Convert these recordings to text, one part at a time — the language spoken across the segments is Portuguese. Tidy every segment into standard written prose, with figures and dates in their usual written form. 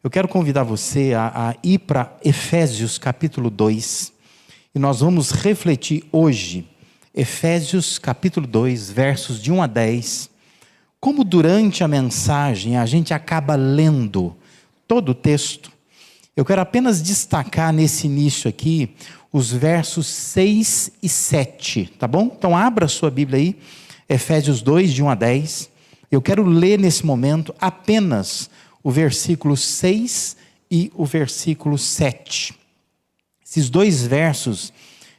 Eu quero convidar você a ir para Efésios capítulo 2. E nós vamos refletir hoje, Efésios capítulo 2, versos de 1 a 10. Como durante a mensagem a gente acaba lendo todo o texto, eu quero apenas destacar nesse início aqui os versos 6 e 7, tá bom? Então abra a sua Bíblia aí, Efésios 2, de 1 a 10. Eu quero ler nesse momento apenas o versículo 6 e o versículo 7. Esses dois versos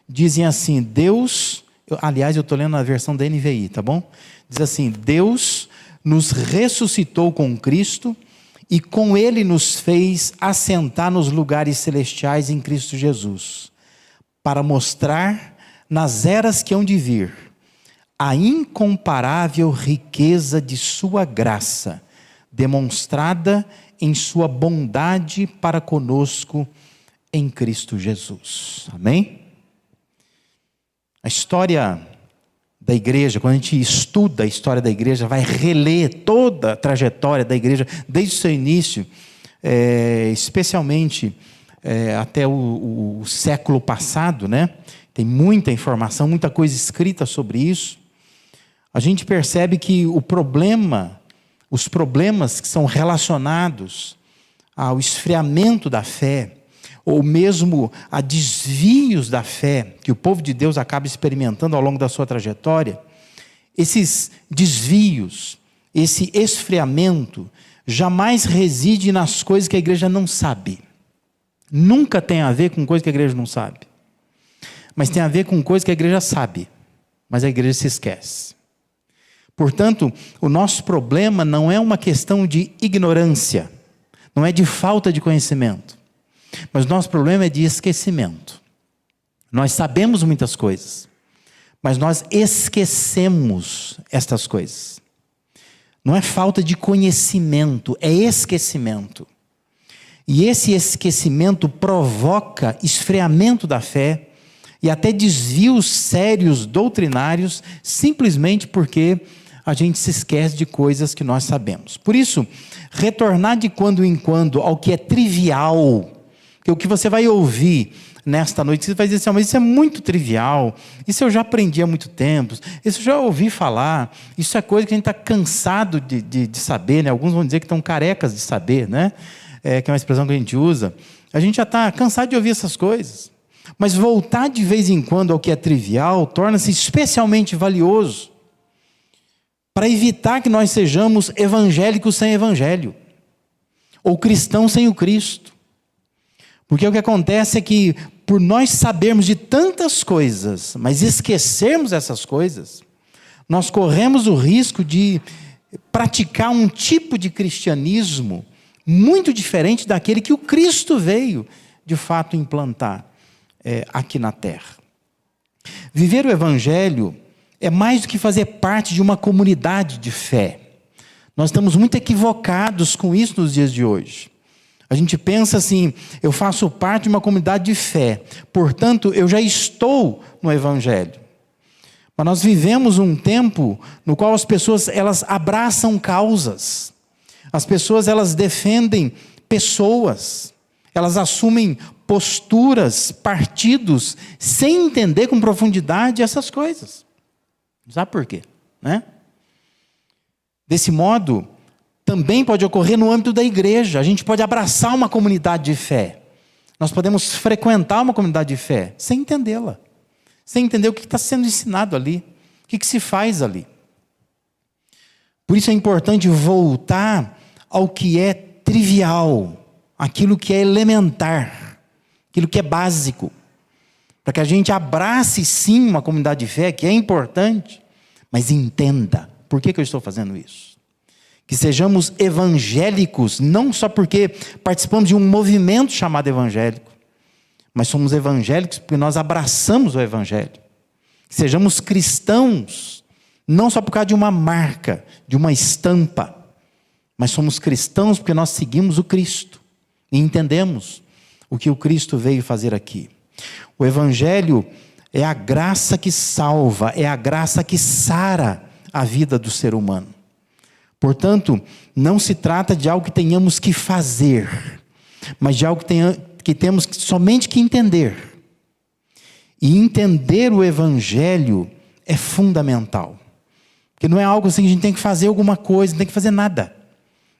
dizem assim, Deus, aliás eu estou lendo a versão da NVI, tá bom? Diz assim, Deus nos ressuscitou com Cristo e com Ele nos fez assentar nos lugares celestiais em Cristo Jesus, para mostrar nas eras que hão de vir a incomparável riqueza de sua graça, demonstrada em sua bondade para conosco em Cristo Jesus. Amém? A história da igreja, quando a gente estuda a história da igreja, vai reler toda a trajetória da igreja, desde o seu início, especialmente até o século passado, né? Tem muita informação, muita coisa escrita sobre isso. A gente percebe que os problemas que são relacionados ao esfriamento da fé, ou mesmo a desvios da fé, que o povo de Deus acaba experimentando ao longo da sua trajetória, esses desvios, esse esfriamento, jamais reside nas coisas que a igreja não sabe. Nunca tem a ver com coisas que a igreja não sabe. Mas tem a ver com coisas que a igreja sabe, mas a igreja se esquece. Portanto, o nosso problema não é uma questão de ignorância, não é de falta de conhecimento, mas o nosso problema é de esquecimento. Nós sabemos muitas coisas, mas nós esquecemos estas coisas. Não é falta de conhecimento, é esquecimento. E esse esquecimento provoca esfriamento da fé e até desvios sérios doutrinários, simplesmente porque a gente se esquece de coisas que nós sabemos. Por isso, retornar de quando em quando ao que é trivial, que o que você vai ouvir nesta noite, você vai dizer assim, mas isso é muito trivial, isso eu já aprendi há muito tempo, isso eu já ouvi falar, isso é coisa que a gente está cansado de saber, né? Alguns vão dizer que estão carecas de saber, né? Que é uma expressão que a gente usa. A gente já está cansado de ouvir essas coisas. Mas voltar de vez em quando ao que é trivial torna-se especialmente valioso para evitar que nós sejamos evangélicos sem evangelho, ou cristãos sem o Cristo. Porque o que acontece é que, por nós sabermos de tantas coisas, mas esquecermos essas coisas, nós corremos o risco de praticar um tipo de cristianismo muito diferente daquele que o Cristo veio, de fato, implantar aqui na terra. Viver o evangelho é mais do que fazer parte de uma comunidade de fé. Nós estamos muito equivocados com isso nos dias de hoje. A gente pensa assim, eu faço parte de uma comunidade de fé, portanto, eu já estou no evangelho. Mas nós vivemos um tempo no qual as pessoas, elas abraçam causas. As pessoas, elas defendem pessoas. Elas assumem posturas, partidos, sem entender com profundidade essas coisas. Sabe por quê? Né? Desse modo, também pode ocorrer no âmbito da igreja. A gente pode abraçar uma comunidade de fé. Nós podemos frequentar uma comunidade de fé sem entendê-la. Sem entender o que está sendo ensinado ali. O que se faz ali. Por isso é importante voltar ao que é trivial. Aquilo que é elementar. Aquilo que é básico. Para que a gente abrace sim uma comunidade de fé que é importante. Mas entenda. Por que eu estou fazendo isso? Que sejamos evangélicos, não só porque participamos de um movimento chamado evangélico, mas somos evangélicos porque nós abraçamos o evangelho. Que sejamos cristãos, não só por causa de uma marca, de uma estampa, mas somos cristãos porque nós seguimos o Cristo e entendemos o que o Cristo veio fazer aqui. O evangelho é a graça que salva, é a graça que sara a vida do ser humano. Portanto, não se trata de algo que tenhamos que fazer, mas de algo que temos somente que entender. E entender o Evangelho é fundamental. Porque não é algo assim que a gente tem que fazer alguma coisa, não tem que fazer nada.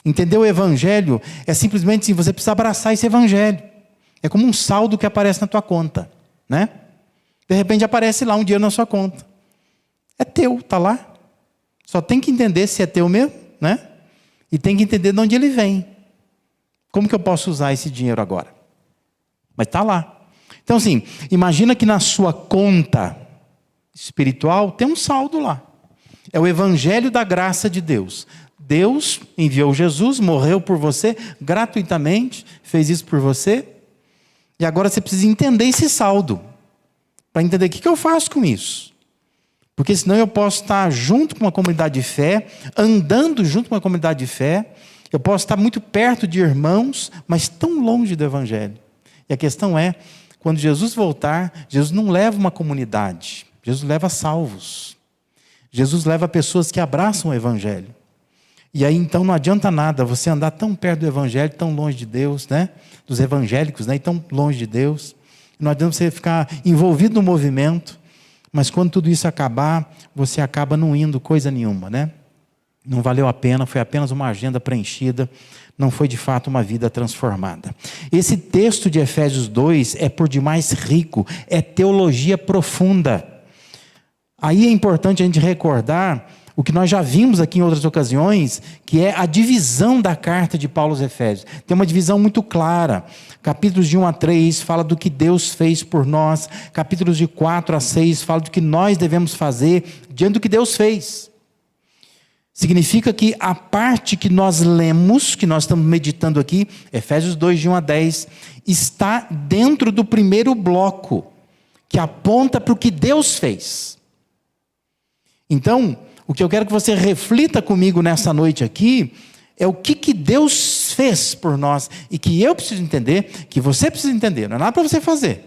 Entender o Evangelho é simplesmente assim, você precisa abraçar esse Evangelho. É como um saldo que aparece na tua conta, né? De repente aparece lá um dinheiro na sua conta. É teu, está lá. Só tem que entender se é teu mesmo, né? E tem que entender de onde ele vem. Como que eu posso usar esse dinheiro agora? Mas está lá. Então assim, imagina que na sua conta espiritual tem um saldo lá. É o Evangelho da graça de Deus. Deus enviou Jesus, morreu por você gratuitamente, fez isso por você. E agora você precisa entender esse saldo. Para entender o que eu faço com isso. Porque senão eu posso estar junto com uma comunidade de fé, andando junto com uma comunidade de fé, eu posso estar muito perto de irmãos, mas tão longe do Evangelho. E a questão é, quando Jesus voltar, Jesus não leva uma comunidade, Jesus leva salvos. Jesus leva pessoas que abraçam o Evangelho. E aí então não adianta nada você andar tão perto do Evangelho, tão longe de Deus, né? Dos evangélicos, né? E tão longe de Deus. Não adianta você ficar envolvido no movimento, mas quando tudo isso acabar, você acaba não indo coisa nenhuma, né? Não valeu a pena, foi apenas uma agenda preenchida, não foi de fato uma vida transformada. Esse texto de Efésios 2 é por demais rico, é teologia profunda. Aí é importante a gente recordar o que nós já vimos aqui em outras ocasiões, que é a divisão da carta de Paulo aos Efésios. Tem uma divisão muito clara. Capítulos de 1 a 3 fala do que Deus fez por nós. Capítulos de 4 a 6 fala do que nós devemos fazer diante do que Deus fez. Significa que a parte que nós lemos, que nós estamos meditando aqui, Efésios 2, de 1 a 10, está dentro do primeiro bloco, que aponta para o que Deus fez. Então, o que eu quero que você reflita comigo nessa noite aqui, é o que Deus fez por nós, e que eu preciso entender, que você precisa entender, não é nada para você fazer,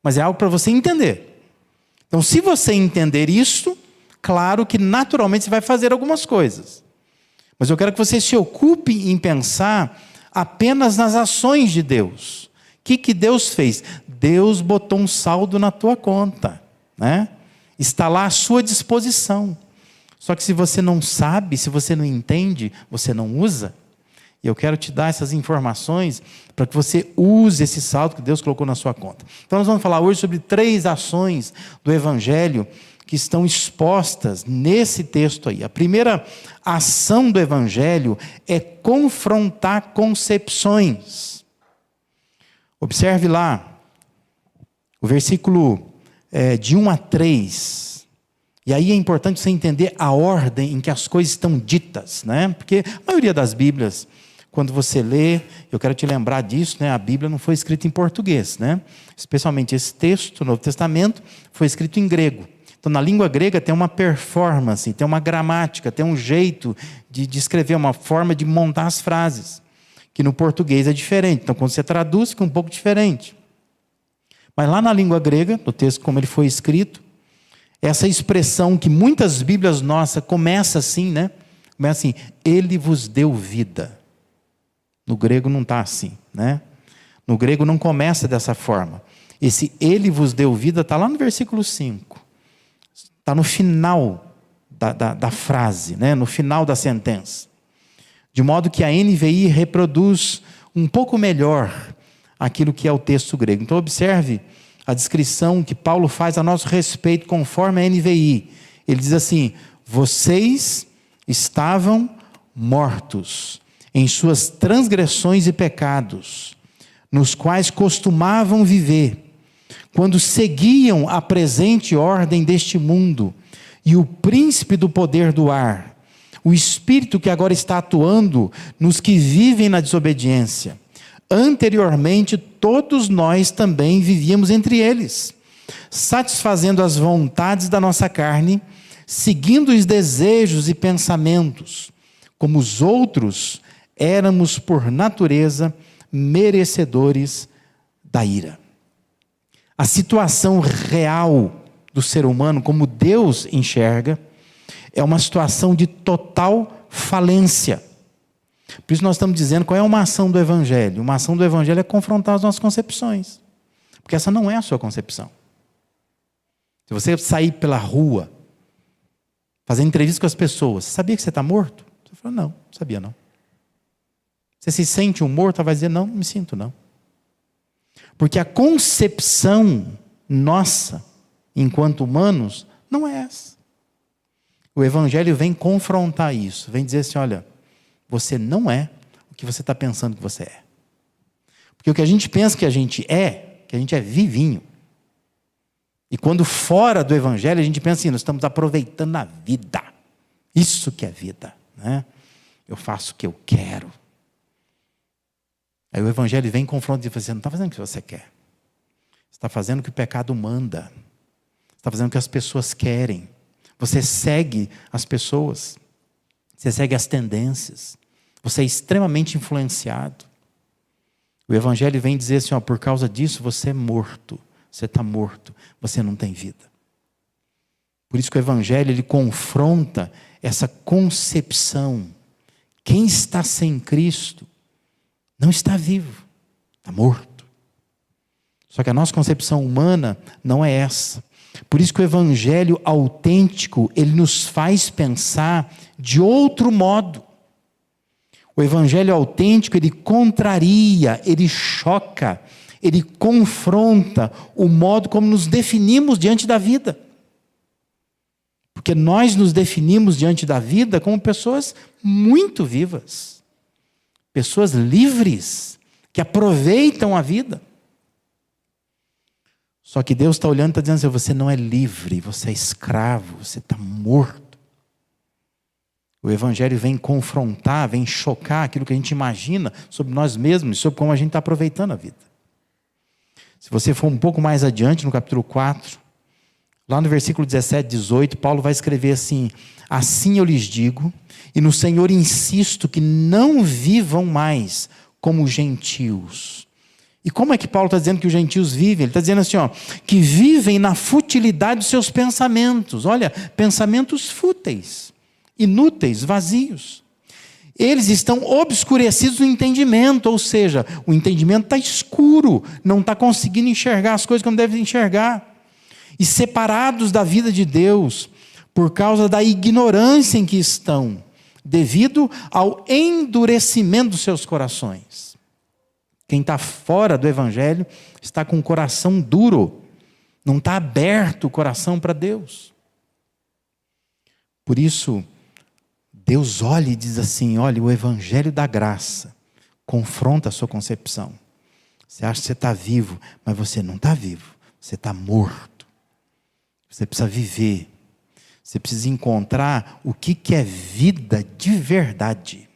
mas é algo para você entender. Então, se você entender isso, claro que naturalmente você vai fazer algumas coisas. Mas eu quero que você se ocupe em pensar apenas nas ações de Deus. O que Deus fez? Deus botou um saldo na tua conta, né? Está lá à sua disposição. Só que se você não sabe, se você não entende, você não usa. E eu quero te dar essas informações para que você use esse saldo que Deus colocou na sua conta. Então nós vamos falar hoje sobre 3 ações do Evangelho que estão expostas nesse texto aí. A primeira ação do Evangelho é confrontar concepções. Observe lá, o versículo de 1 a 3. E aí é importante você entender a ordem em que as coisas estão ditas, né? Porque a maioria das Bíblias, quando você lê, eu quero te lembrar disso, né? A Bíblia não foi escrita em português, né? Especialmente esse texto, o Novo Testamento, foi escrito em grego. Então, na língua grega tem uma performance, tem uma gramática, tem um jeito de escrever, uma forma de montar as frases, que no português é diferente. Então, quando você traduz, fica um pouco diferente. Mas lá na língua grega, no texto como ele foi escrito, essa expressão que muitas Bíblias nossas começa assim, né? Começa assim, ele vos deu vida. No grego não está assim, né? No grego não começa dessa forma. Esse ele vos deu vida está lá no versículo 5. Está no final da frase, né? No final da sentença. De modo que a NVI reproduz um pouco melhor aquilo que é o texto grego. Então observe a descrição que Paulo faz a nosso respeito conforme a NVI. Ele diz assim, vocês estavam mortos em suas transgressões e pecados, nos quais costumavam viver, quando seguiam a presente ordem deste mundo e o príncipe do poder do ar, o espírito que agora está atuando nos que vivem na desobediência. Anteriormente, todos nós também vivíamos entre eles, satisfazendo as vontades da nossa carne, seguindo os desejos e pensamentos. Como os outros, éramos por natureza merecedores da ira. A situação real do ser humano, como Deus enxerga, é uma situação de total falência. Por isso nós estamos dizendo qual é uma ação do Evangelho. Uma ação do Evangelho é confrontar as nossas concepções. Porque essa não é a sua concepção. Se você sair pela rua, fazendo entrevista com as pessoas, você sabia que você está morto? Você fala, não sabia não. Você se sente um morto? Ela vai dizer, não me sinto não. Porque a concepção nossa, enquanto humanos, não é essa. O Evangelho vem confrontar isso, vem dizer assim, olha, você não é o que você está pensando que você é. Porque o que a gente pensa que a gente é vivinho. E quando fora do Evangelho, a gente pensa assim, nós estamos aproveitando a vida. Isso que é vida, né? Eu faço o que eu quero. Aí o Evangelho vem e confronta e diz, você não está fazendo o que você quer. Você está fazendo o que o pecado manda. Você está fazendo o que as pessoas querem. Você segue as pessoas. Você segue as tendências. Você é extremamente influenciado. O Evangelho vem dizer assim, ó, por causa disso você é morto. Você está morto. Você não tem vida. Por isso que o Evangelho ele confronta essa concepção. Quem está sem Cristo não está vivo. Está morto. Só que a nossa concepção humana não é essa. Por isso que o Evangelho autêntico, ele nos faz pensar de outro modo. O Evangelho autêntico, ele contraria, ele choca, ele confronta o modo como nos definimos diante da vida. Porque nós nos definimos diante da vida como pessoas muito vivas. Pessoas livres, que aproveitam a vida. Só que Deus está olhando e está dizendo assim, você não é livre, você é escravo, você está morto. O Evangelho vem confrontar, vem chocar aquilo que a gente imagina sobre nós mesmos, sobre como a gente está aproveitando a vida. Se você for um pouco mais adiante, no capítulo 4, lá no versículo 17, 18, Paulo vai escrever assim, assim eu lhes digo, e no Senhor insisto que não vivam mais como gentios. E como é que Paulo está dizendo que os gentios vivem? Ele está dizendo assim, ó, que vivem na futilidade dos seus pensamentos. Olha, pensamentos fúteis, inúteis, vazios. Eles estão obscurecidos no entendimento, ou seja, o entendimento está escuro, não está conseguindo enxergar as coisas como devem enxergar. E separados da vida de Deus, por causa da ignorância em que estão, devido ao endurecimento dos seus corações. Quem está fora do Evangelho está com o coração duro, não está aberto o coração para Deus. Por isso, Deus olha e diz assim, olha, o Evangelho da graça confronta a sua concepção. Você acha que você está vivo, mas você não está vivo, você está morto. Você precisa viver, você precisa encontrar o que é vida de verdade.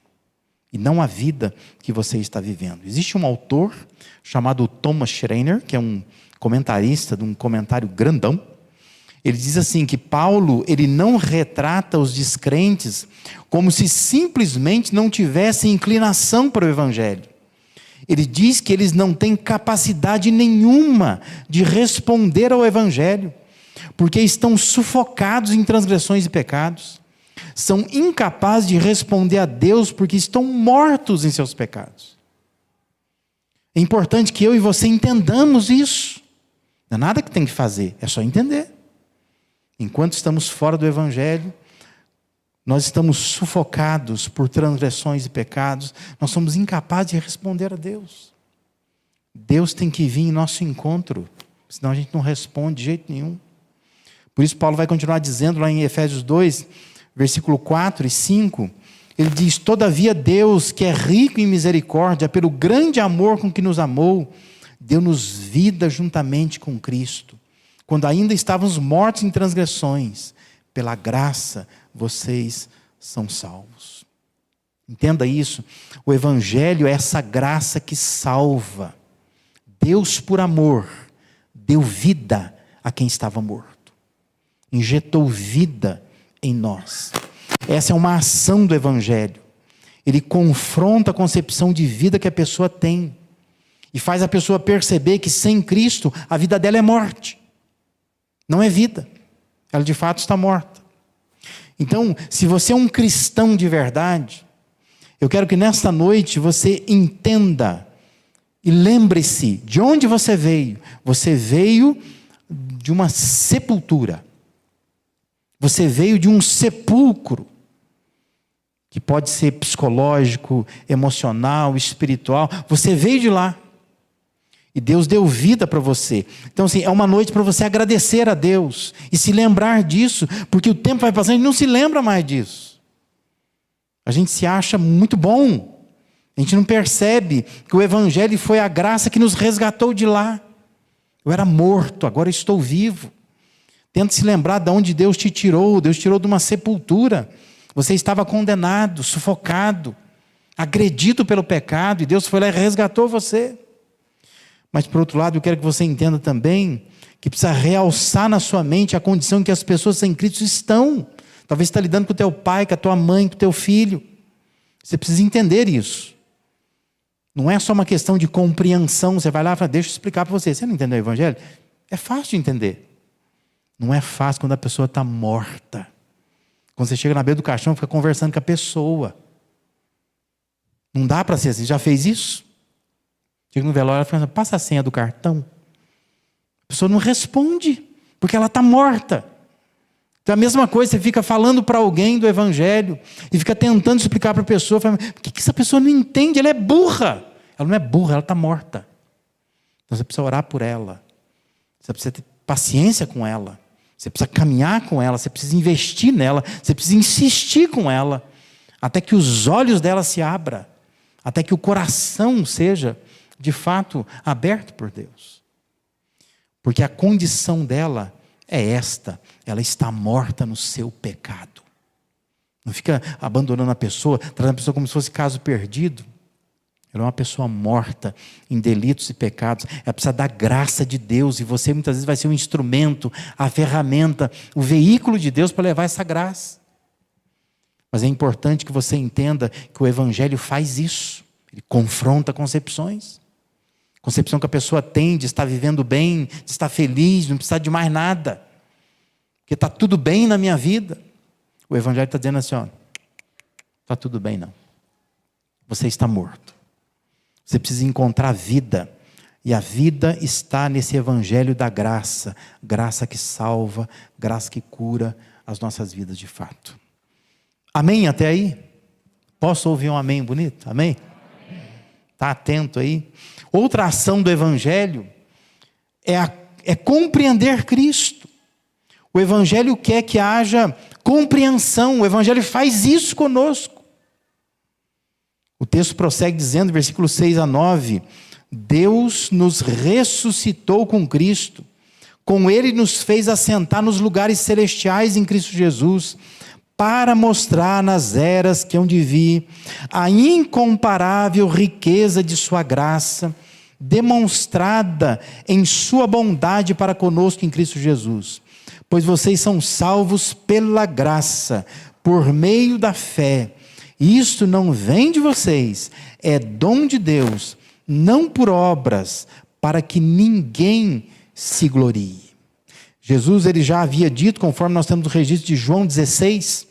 E não a vida que você está vivendo. Existe um autor chamado Thomas Schreiner, que é um comentarista de um comentário grandão. Ele diz assim que Paulo, ele não retrata os descrentes como se simplesmente não tivessem inclinação para o Evangelho. Ele diz que eles não têm capacidade nenhuma de responder ao Evangelho, porque estão sufocados em transgressões e pecados. São incapazes de responder a Deus porque estão mortos em seus pecados. É importante que eu e você entendamos isso. Não é nada que tem que fazer, é só entender. Enquanto estamos fora do Evangelho, nós estamos sufocados por transgressões e pecados, nós somos incapazes de responder a Deus. Deus tem que vir em nosso encontro, senão a gente não responde de jeito nenhum. Por isso Paulo vai continuar dizendo lá em Efésios 2, versículo 4 e 5, ele diz, todavia Deus, que é rico em misericórdia, pelo grande amor com que nos amou, deu-nos vida juntamente com Cristo. Quando ainda estávamos mortos em transgressões, pela graça vocês são salvos. Entenda isso, o Evangelho é essa graça que salva. Deus, por amor, deu vida a quem estava morto. Injetou vida em nós. Essa é uma ação do Evangelho. Ele confronta a concepção de vida que a pessoa tem e faz a pessoa perceber que sem Cristo a vida dela é morte, não é vida, ela de fato está morta. Então, se você é um cristão de verdade, eu quero que nesta noite você entenda e lembre-se de onde você veio. Você veio de uma sepultura. Você veio de um sepulcro, que pode ser psicológico, emocional, espiritual. Você veio de lá. E Deus deu vida para você. Então, assim, é uma noite para você agradecer a Deus e se lembrar disso, porque o tempo vai passando e não se lembra mais disso. A gente se acha muito bom. A gente não percebe que o Evangelho foi a graça que nos resgatou de lá. Eu era morto, agora estou vivo. Tenta se lembrar de onde Deus te tirou. Deus tirou de uma sepultura. Você estava condenado, sufocado, agredido pelo pecado, e Deus foi lá e resgatou você. Mas, por outro lado, eu quero que você entenda também que precisa realçar na sua mente a condição em que as pessoas sem Cristo estão. Talvez você está lidando com o teu pai, com a tua mãe, com o teu filho. Você precisa entender isso. Não é só uma questão de compreensão. Você vai lá e fala, deixa eu explicar para você. Você não entendeu o Evangelho? É fácil de entender. Não é fácil quando a pessoa está morta. Quando você chega na beira do caixão, fica conversando com a pessoa. Não dá para ser assim. Já fez isso? Chega no velório e fala, passa a senha do cartão. A pessoa não responde, porque ela está morta. Então a mesma coisa, você fica falando para alguém do Evangelho, e fica tentando explicar para a pessoa, fala, por que essa pessoa não entende? Ela é burra. Ela não é burra, ela está morta. Então você precisa orar por ela. Você precisa ter paciência com ela. Você precisa caminhar com ela, você precisa investir nela, você precisa insistir com ela, até que os olhos dela se abram, até que o coração seja, de fato, aberto por Deus. Porque a condição dela é esta, ela está morta no seu pecado. Não fica abandonando a pessoa, tratando a pessoa como se fosse caso perdido. Ela é uma pessoa morta em delitos e pecados. Ela precisa da graça de Deus, e você muitas vezes vai ser um instrumento, a ferramenta, o veículo de Deus para levar essa graça. Mas é importante que você entenda que o Evangelho faz isso. Ele confronta concepções. Concepção que a pessoa tem de estar vivendo bem, de estar feliz, não precisa de mais nada. Porque está tudo bem na minha vida. O Evangelho está dizendo assim, ó, está tudo bem não. Você está morto. Você precisa encontrar vida. E a vida está nesse Evangelho da graça. Graça que salva, graça que cura as nossas vidas de fato. Amém até aí? Posso ouvir um amém bonito? Amém? Está atento aí? Outra ação do Evangelho é compreender Cristo. O Evangelho quer que haja compreensão. O Evangelho faz isso conosco. O texto prossegue dizendo, versículos 6 a 9, Deus nos ressuscitou com Cristo. Com Ele nos fez assentar nos lugares celestiais em Cristo Jesus, para mostrar nas eras que hão de vir a incomparável riqueza de sua graça, demonstrada em sua bondade para conosco em Cristo Jesus. Pois vocês são salvos pela graça, por meio da fé. Isto não vem de vocês, é dom de Deus, não por obras, para que ninguém se glorie. Jesus ele já havia dito, conforme nós temos o registro de João 16,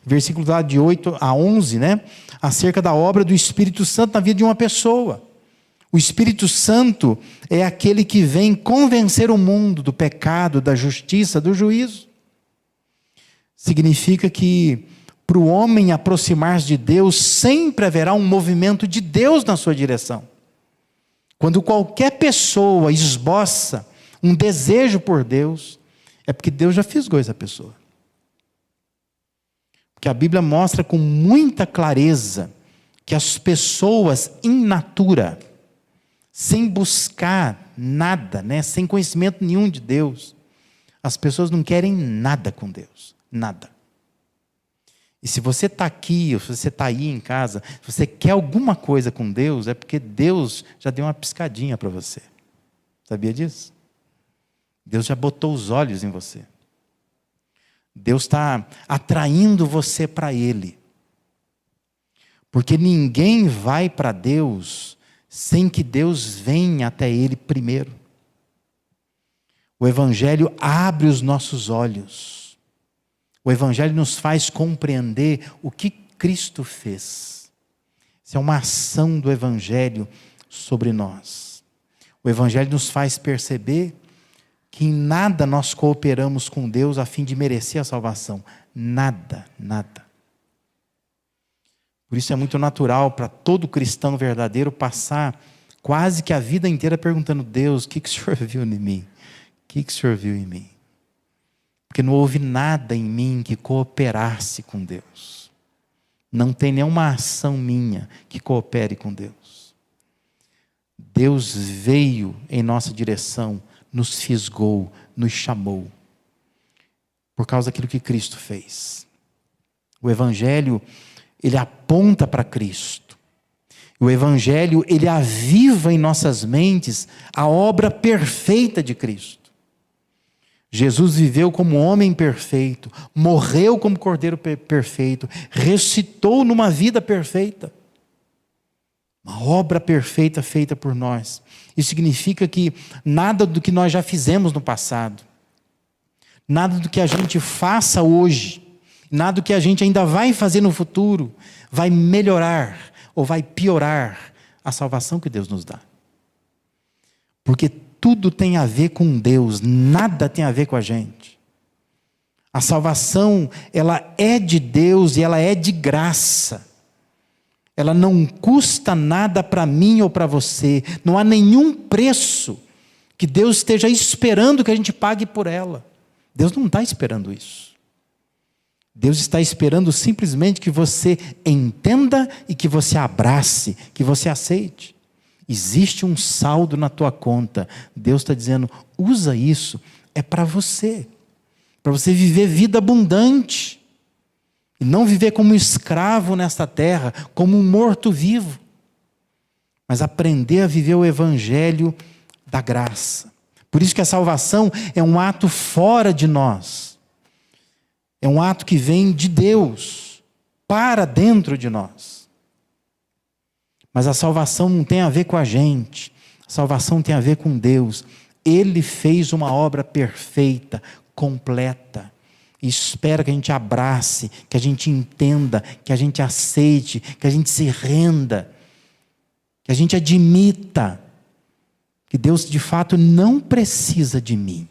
versículos lá de 8 a 11, acerca da obra do Espírito Santo na vida de uma pessoa. O Espírito Santo é aquele que vem convencer o mundo do pecado, da justiça, do juízo. Significa que para o homem aproximar-se de Deus, sempre haverá um movimento de Deus na sua direção. Quando qualquer pessoa esboça um desejo por Deus, é porque Deus já fisgou essa pessoa. Porque a Bíblia mostra com muita clareza que as pessoas in natura, sem buscar nada, sem conhecimento nenhum de Deus, as pessoas não querem nada com Deus, nada. E se você está aqui, ou se você está aí em casa, se você quer alguma coisa com Deus, é porque Deus já deu uma piscadinha para você. Sabia disso? Deus já botou os olhos em você. Deus está atraindo você para Ele. Porque ninguém vai para Deus sem que Deus venha até Ele primeiro. O Evangelho abre os nossos olhos. O Evangelho nos faz compreender o que Cristo fez. Isso é uma ação do Evangelho sobre nós. O Evangelho nos faz perceber que em nada nós cooperamos com Deus a fim de merecer a salvação. Nada, nada. Por isso é muito natural para todo cristão verdadeiro passar quase que a vida inteira perguntando: Deus, o que o Senhor viu em mim? O que o Senhor viu em mim? Porque não houve nada em mim que cooperasse com Deus. Não tem nenhuma ação minha que coopere com Deus. Deus veio em nossa direção, nos fisgou, nos chamou, por causa daquilo que Cristo fez. O Evangelho, ele aponta para Cristo. O Evangelho, ele aviva em nossas mentes a obra perfeita de Cristo. Jesus viveu como homem perfeito, morreu como cordeiro perfeito, ressuscitou numa vida perfeita. Uma obra perfeita feita por nós. Isso significa que nada do que nós já fizemos no passado, nada do que a gente faça hoje, nada do que a gente ainda vai fazer no futuro, vai melhorar ou vai piorar a salvação que Deus nos dá. Porque tudo tem a ver com Deus, nada tem a ver com a gente. A salvação, ela é de Deus e ela é de graça. Ela não custa nada para mim ou para você. Não há nenhum preço que Deus esteja esperando que a gente pague por ela. Deus não está esperando isso. Deus está esperando simplesmente que você entenda e que você abrace, que você aceite. Existe um saldo na tua conta. Deus está dizendo: usa isso, é para você viver vida abundante. E não viver como um escravo nesta terra, como um morto-vivo. Mas aprender a viver o Evangelho da graça. Por isso que a salvação é um ato fora de nós. É um ato que vem de Deus, para dentro de nós. Mas a salvação não tem a ver com a gente. A salvação tem a ver com Deus. Ele fez uma obra perfeita, completa. E espera que a gente abrace, que a gente entenda, que a gente aceite, que a gente se renda, que a gente admita que Deus de fato não precisa de mim.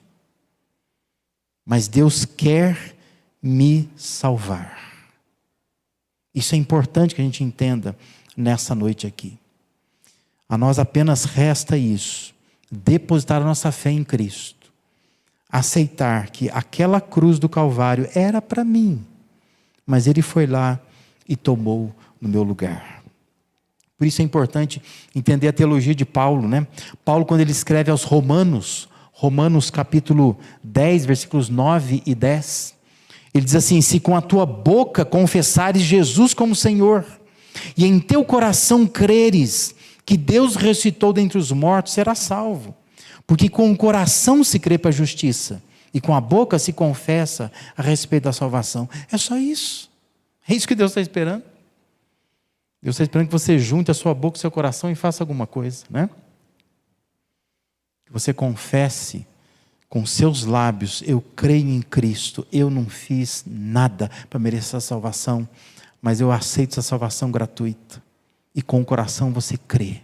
Mas Deus quer me salvar. Isso é importante que a gente entenda nessa noite aqui. A nós apenas resta isso: depositar a nossa fé em Cristo, aceitar que aquela cruz do Calvário era para mim, mas Ele foi lá e tomou no meu lugar. Por isso é importante entender a teologia de Paulo, né? Paulo, quando ele escreve aos Romanos capítulo 10, versículos 9 e 10, ele diz assim: se com a tua boca confessares Jesus como Senhor, e em teu coração creres que Deus ressuscitou dentre os mortos, serás salvo. Porque com o coração se crê para a justiça, e com a boca se confessa a respeito da salvação. É só isso. É isso que Deus está esperando. Deus está esperando que você junte a sua boca e o seu coração e faça alguma coisa, né? Que você confesse com seus lábios: eu creio em Cristo, eu não fiz nada para merecer a salvação, mas eu aceito essa salvação gratuita. E com o coração você crê,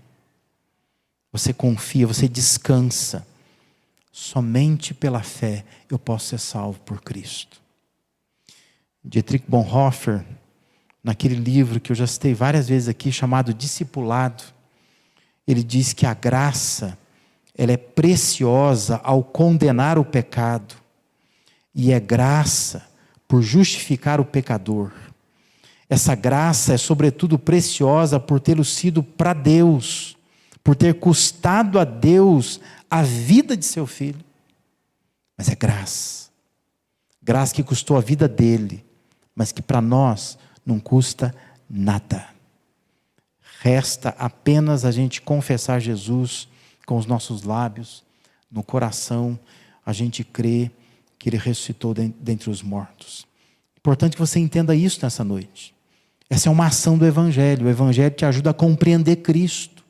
você confia, você descansa. Somente pela fé eu posso ser salvo por Cristo. Dietrich Bonhoeffer, naquele livro que eu já citei várias vezes aqui, chamado Discipulado, ele diz que a graça, ela é preciosa ao condenar o pecado, e é graça por justificar o pecador. Essa graça é sobretudo preciosa por tê-lo sido para Deus, por ter custado a Deus a vida de seu filho. Mas é graça. Graça que custou a vida dele, mas que para nós não custa nada. Resta apenas a gente confessar Jesus com os nossos lábios, no coração a gente crê que Ele ressuscitou dentre os mortos. Importante que você entenda isso nessa noite. Essa é uma ação do Evangelho. O Evangelho te ajuda a compreender Cristo.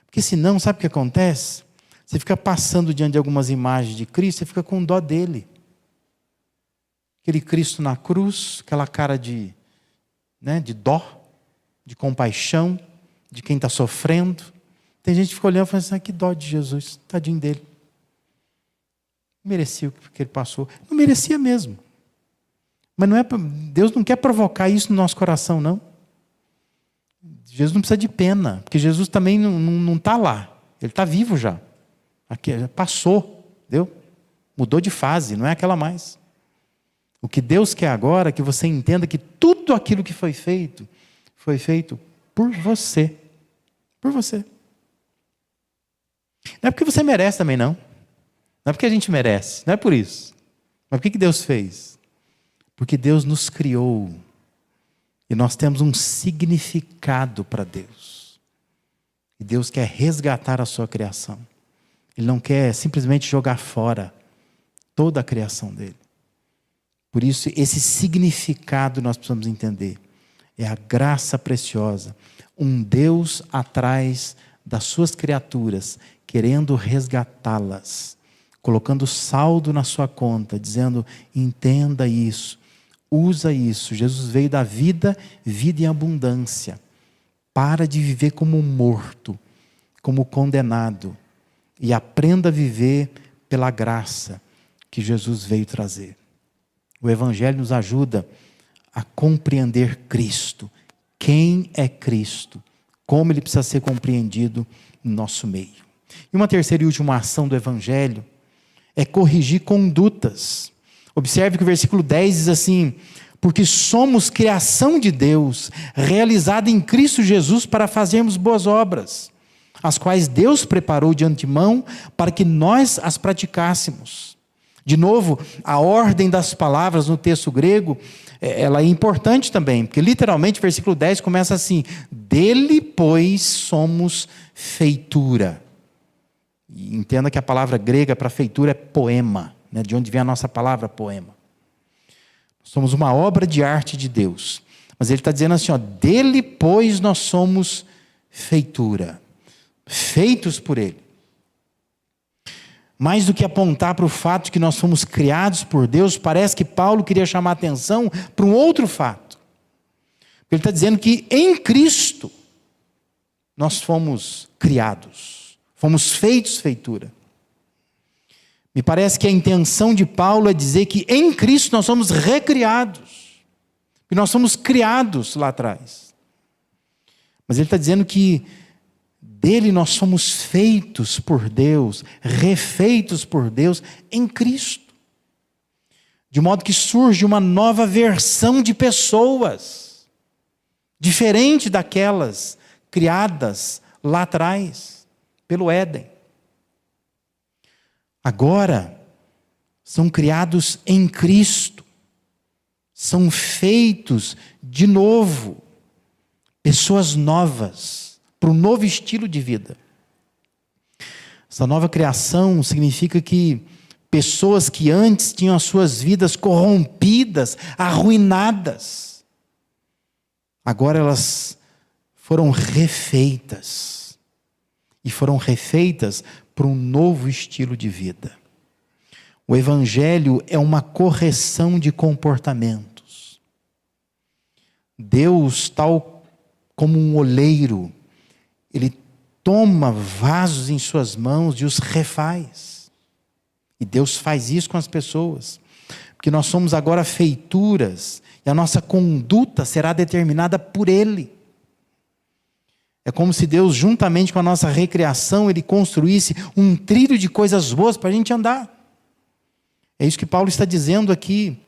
Porque senão, sabe o que acontece? Você fica passando diante de algumas imagens de Cristo, você fica com dó dele. aquele Cristo na cruz, aquela cara de dó, de compaixão, de quem está sofrendo. Tem gente que fica olhando e fala assim, que dó de Jesus, tadinho dele. Não merecia o que ele passou. Não merecia mesmo. Mas Deus não quer provocar isso no nosso coração, não. Jesus não precisa de pena, porque Jesus também não está lá. Ele está vivo já. Aqui, já passou, entendeu? Mudou de fase, não é aquela mais. O que Deus quer agora é que você entenda que tudo aquilo que foi feito por você. Por você. Não é porque você merece também, não. Não é porque a gente merece, não é por isso. Mas por que Deus fez? Porque Deus nos criou. E nós temos um significado para Deus. E Deus quer resgatar a sua criação. Ele não quer simplesmente jogar fora toda a criação dele. Por isso, esse significado nós precisamos entender. É a graça preciosa. Um Deus atrás das suas criaturas, querendo resgatá-las. Colocando saldo na sua conta, dizendo, entenda isso. Usa isso. Jesus veio da vida, vida em abundância. Para de viver como morto, como condenado. E aprenda a viver pela graça que Jesus veio trazer. O Evangelho nos ajuda a compreender Cristo. Quem é Cristo? Como ele precisa ser compreendido no nosso meio. E uma terceira e última ação do Evangelho é corrigir condutas. Observe que o versículo 10 diz assim, porque somos criação de Deus, realizada em Cristo Jesus para fazermos boas obras, as quais Deus preparou de antemão para que nós as praticássemos. De novo, a ordem das palavras no texto grego, ela é importante também, porque literalmente o versículo 10 começa assim, dele, pois, somos feitura. E entenda que a palavra grega para feitura é poema, de onde vem a nossa palavra poema. Somos uma obra de arte de Deus. Mas ele está dizendo assim, dele, pois, nós somos feitura. Feitos por ele. Mais do que apontar para o fato de que nós fomos criados por Deus, parece que Paulo queria chamar a atenção para um outro fato. Ele está dizendo que em Cristo nós fomos criados. Fomos feitos feitura. Me parece que a intenção de Paulo é dizer que em Cristo nós somos recriados. Que nós somos criados lá atrás. Mas ele está dizendo que dele nós somos feitos por Deus, refeitos por Deus em Cristo. De modo que surge uma nova versão de pessoas, diferente daquelas criadas lá atrás, pelo Éden. Agora, são criados em Cristo, são feitos de novo, pessoas novas, para um novo estilo de vida. Essa nova criação significa que pessoas que antes tinham as suas vidas corrompidas, arruinadas, agora elas foram refeitas. E foram refeitas para um novo estilo de vida. O Evangelho é uma correção de comportamentos. Deus, tal como um oleiro, ele toma vasos em suas mãos e os refaz. E Deus faz isso com as pessoas. Porque nós somos agora feituras e a nossa conduta será determinada por Ele. É como se Deus, juntamente com a nossa recriação, Ele construísse um trilho de coisas boas para a gente andar. É isso que Paulo está dizendo aqui.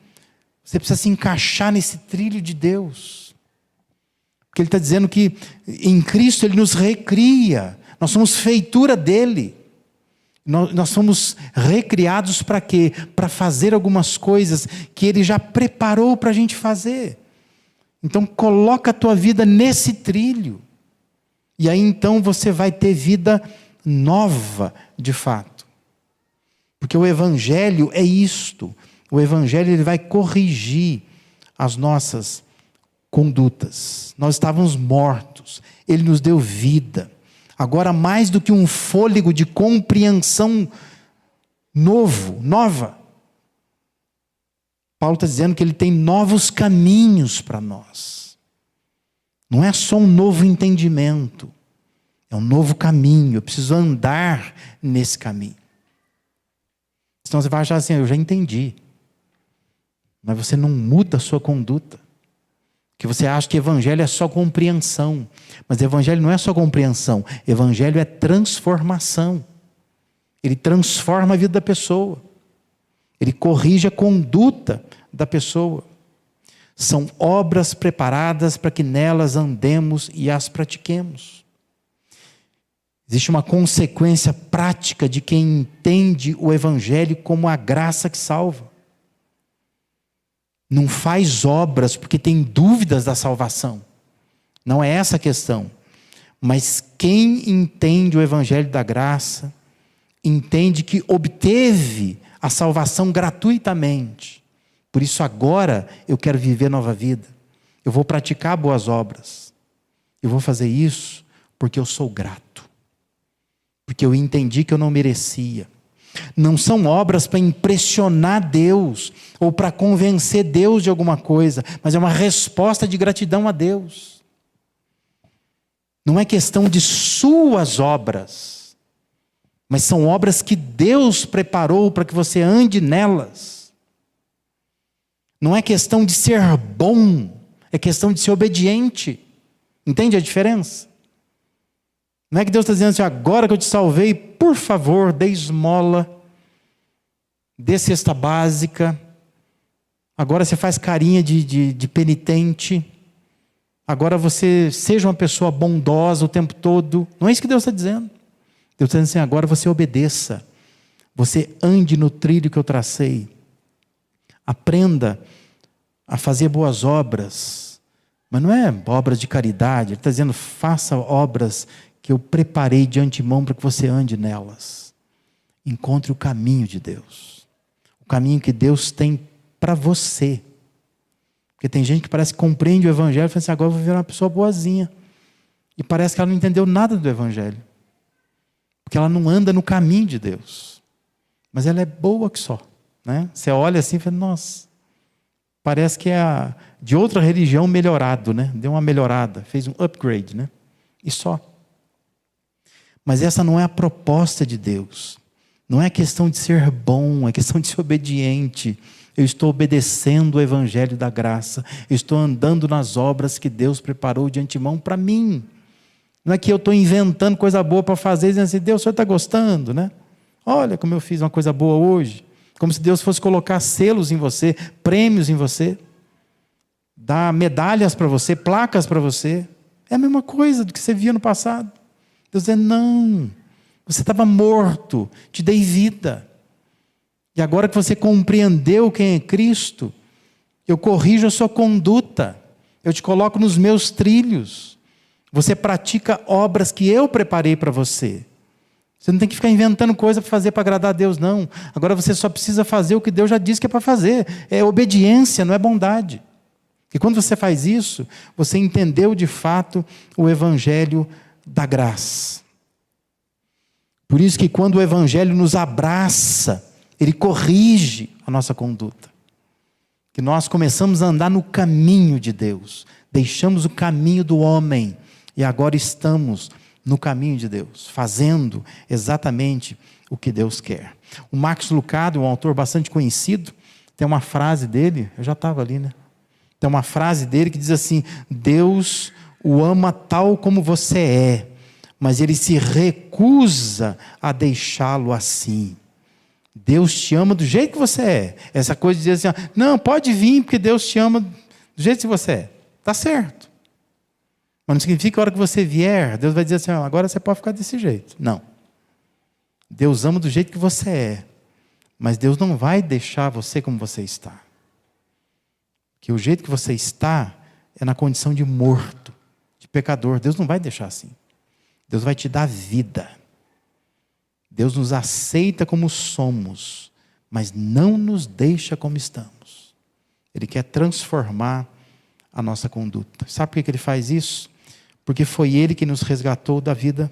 Você precisa se encaixar nesse trilho de Deus. Porque ele está dizendo que em Cristo Ele nos recria. Nós somos feitura dEle. Nós somos recriados para quê? Para fazer algumas coisas que Ele já preparou para a gente fazer. Então coloca a tua vida nesse trilho. E aí então você vai ter vida nova de fato. Porque o Evangelho é isto. O Evangelho ele vai corrigir as nossas condutas. Nós estávamos mortos. Ele nos deu vida. Agora mais do que um fôlego de compreensão nova. Paulo está dizendo que ele tem novos caminhos para nós. Não é só um novo entendimento, é um novo caminho. Eu preciso andar nesse caminho. Senão você vai achar assim, eu já entendi. Mas você não muda a sua conduta. Que você acha que evangelho é só compreensão. Mas evangelho não é só compreensão. Evangelho é transformação. Ele transforma a vida da pessoa. Ele corrige a conduta da pessoa. São obras preparadas para que nelas andemos e as pratiquemos. Existe uma consequência prática de quem entende o evangelho como a graça que salva. Não faz obras porque tem dúvidas da salvação. Não é essa a questão. Mas quem entende o evangelho da graça, entende que obteve a salvação gratuitamente. Por isso agora eu quero viver nova vida. Eu vou praticar boas obras. Eu vou fazer isso porque eu sou grato. Porque eu entendi que eu não merecia. Não são obras para impressionar Deus ou para convencer Deus de alguma coisa, mas é uma resposta de gratidão a Deus. Não é questão de suas obras, mas são obras que Deus preparou para que você ande nelas. Não é questão de ser bom, é questão de ser obediente. Entende a diferença? Não é que Deus está dizendo assim, agora que eu te salvei, por favor, dê esmola, dê cesta básica, agora você faz carinha de penitente, agora você seja uma pessoa bondosa o tempo todo. Não é isso que Deus está dizendo. Deus está dizendo assim, agora você obedeça, você ande no trilho que eu tracei, aprenda a fazer boas obras, mas não é obras de caridade. Ele está dizendo, faça obras que eu preparei de antemão para que você ande nelas. Encontre o caminho de Deus. O caminho que Deus tem para você. Porque tem gente que parece que compreende o evangelho e fala assim, agora eu vou virar uma pessoa boazinha. E parece que ela não entendeu nada do evangelho. Porque ela não anda no caminho de Deus. Mas ela é boa que só. Né? Você olha assim e fala, nossa, parece que é de outra religião melhorado, né? Deu uma melhorada, fez um upgrade, né? E só. Mas essa não é a proposta de Deus. Não é questão de ser bom, é questão de ser obediente. Eu estou obedecendo o evangelho da graça. Eu estou andando nas obras que Deus preparou de antemão para mim. Não é que eu estou inventando coisa boa para fazer, dizendo assim, Deus, o senhor está gostando, né? Olha como eu fiz uma coisa boa hoje. Como se Deus fosse colocar selos em você, prêmios em você, dar medalhas para você, placas para você. É a mesma coisa do que você via no passado. Deus dizendo, não, você estava morto, te dei vida. E agora que você compreendeu quem é Cristo, eu corrijo a sua conduta, eu te coloco nos meus trilhos. Você pratica obras que eu preparei para você. Você não tem que ficar inventando coisa para fazer para agradar a Deus, não. Agora você só precisa fazer o que Deus já disse que é para fazer. É obediência, não é bondade. E quando você faz isso, você entendeu de fato o evangelho da graça. Por isso que quando o evangelho nos abraça, ele corrige a nossa conduta. Que nós começamos a andar no caminho de Deus. Deixamos o caminho do homem e agora estamos no caminho de Deus, fazendo exatamente o que Deus quer. O Max Lucado, um autor bastante conhecido, tem uma frase dele, eu já estava ali, né? Tem uma frase dele que diz assim, Deus o ama tal como você é, mas ele se recusa a deixá-lo assim. Deus te ama do jeito que você é. Essa coisa de dizer assim, não, pode vir porque Deus te ama do jeito que você é. Está certo. Mas não significa que a hora que você vier, Deus vai dizer assim, agora você pode ficar desse jeito. Não. Deus ama do jeito que você é. Mas Deus não vai deixar você como você está. Que o jeito que você está é na condição de morto, de pecador. Deus não vai deixar assim. Deus vai te dar vida. Deus nos aceita como somos, mas não nos deixa como estamos. Ele quer transformar a nossa conduta. Sabe por que Ele faz isso? Porque foi Ele que nos resgatou da vida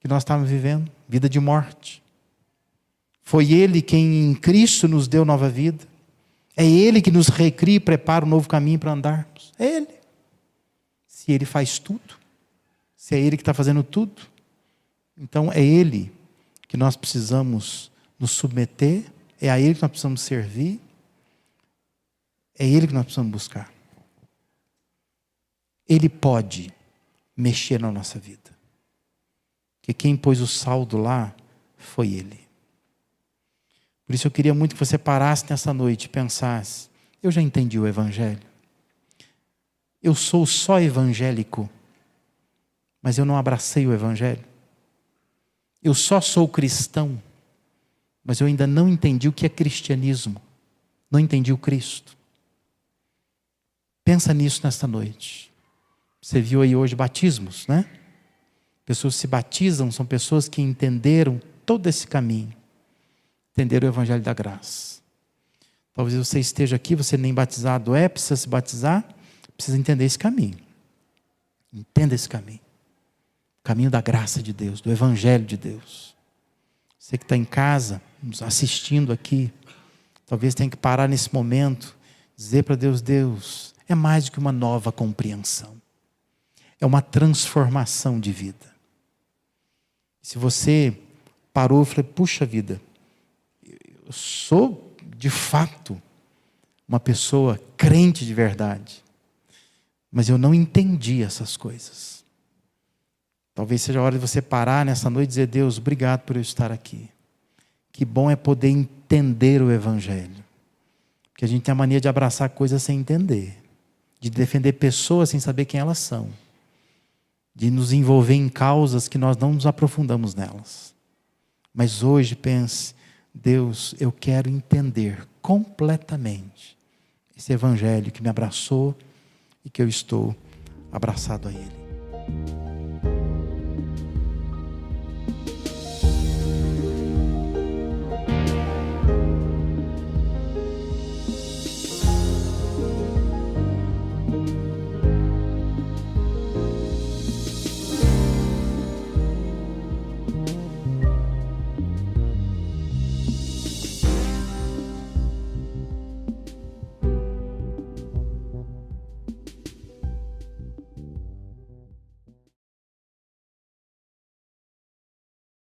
que nós estávamos vivendo, vida de morte. Foi Ele quem em Cristo nos deu nova vida. É Ele que nos recria e prepara um novo caminho para andarmos. É Ele. Se Ele faz tudo, se é Ele que está fazendo tudo, então é Ele que nós precisamos nos submeter, é a Ele que nós precisamos servir, é Ele que nós precisamos buscar. Ele pode mexer na nossa vida. Porque quem pôs o saldo lá foi Ele. Por isso eu queria muito que você parasse nessa noite e pensasse: eu já entendi o Evangelho. Eu sou só evangélico, mas eu não abracei o Evangelho. Eu só sou cristão, mas eu ainda não entendi o que é cristianismo. Não entendi o Cristo. Pensa nisso nesta noite. Você viu aí hoje batismos, né? Pessoas que se batizam são pessoas que entenderam todo esse caminho. Entenderam o Evangelho da graça. Talvez você esteja aqui, você nem batizado precisa se batizar, precisa entender esse caminho. Entenda esse caminho. O caminho da graça de Deus, do Evangelho de Deus. Você que está em casa, nos assistindo aqui, talvez tenha que parar nesse momento, dizer para Deus: Deus, é mais do que uma nova compreensão. É uma transformação de vida. Se você parou e falou: puxa vida, eu sou de fato uma pessoa crente de verdade, mas eu não entendi essas coisas. Talvez seja a hora de você parar nessa noite e dizer: Deus, obrigado por eu estar aqui. Que bom é poder entender o Evangelho. Porque a gente tem a mania de abraçar coisas sem entender, de defender pessoas sem saber quem elas são, de nos envolver em causas que nós não nos aprofundamos nelas. Mas hoje pense: Deus, eu quero entender completamente esse Evangelho que me abraçou e que eu estou abraçado a Ele.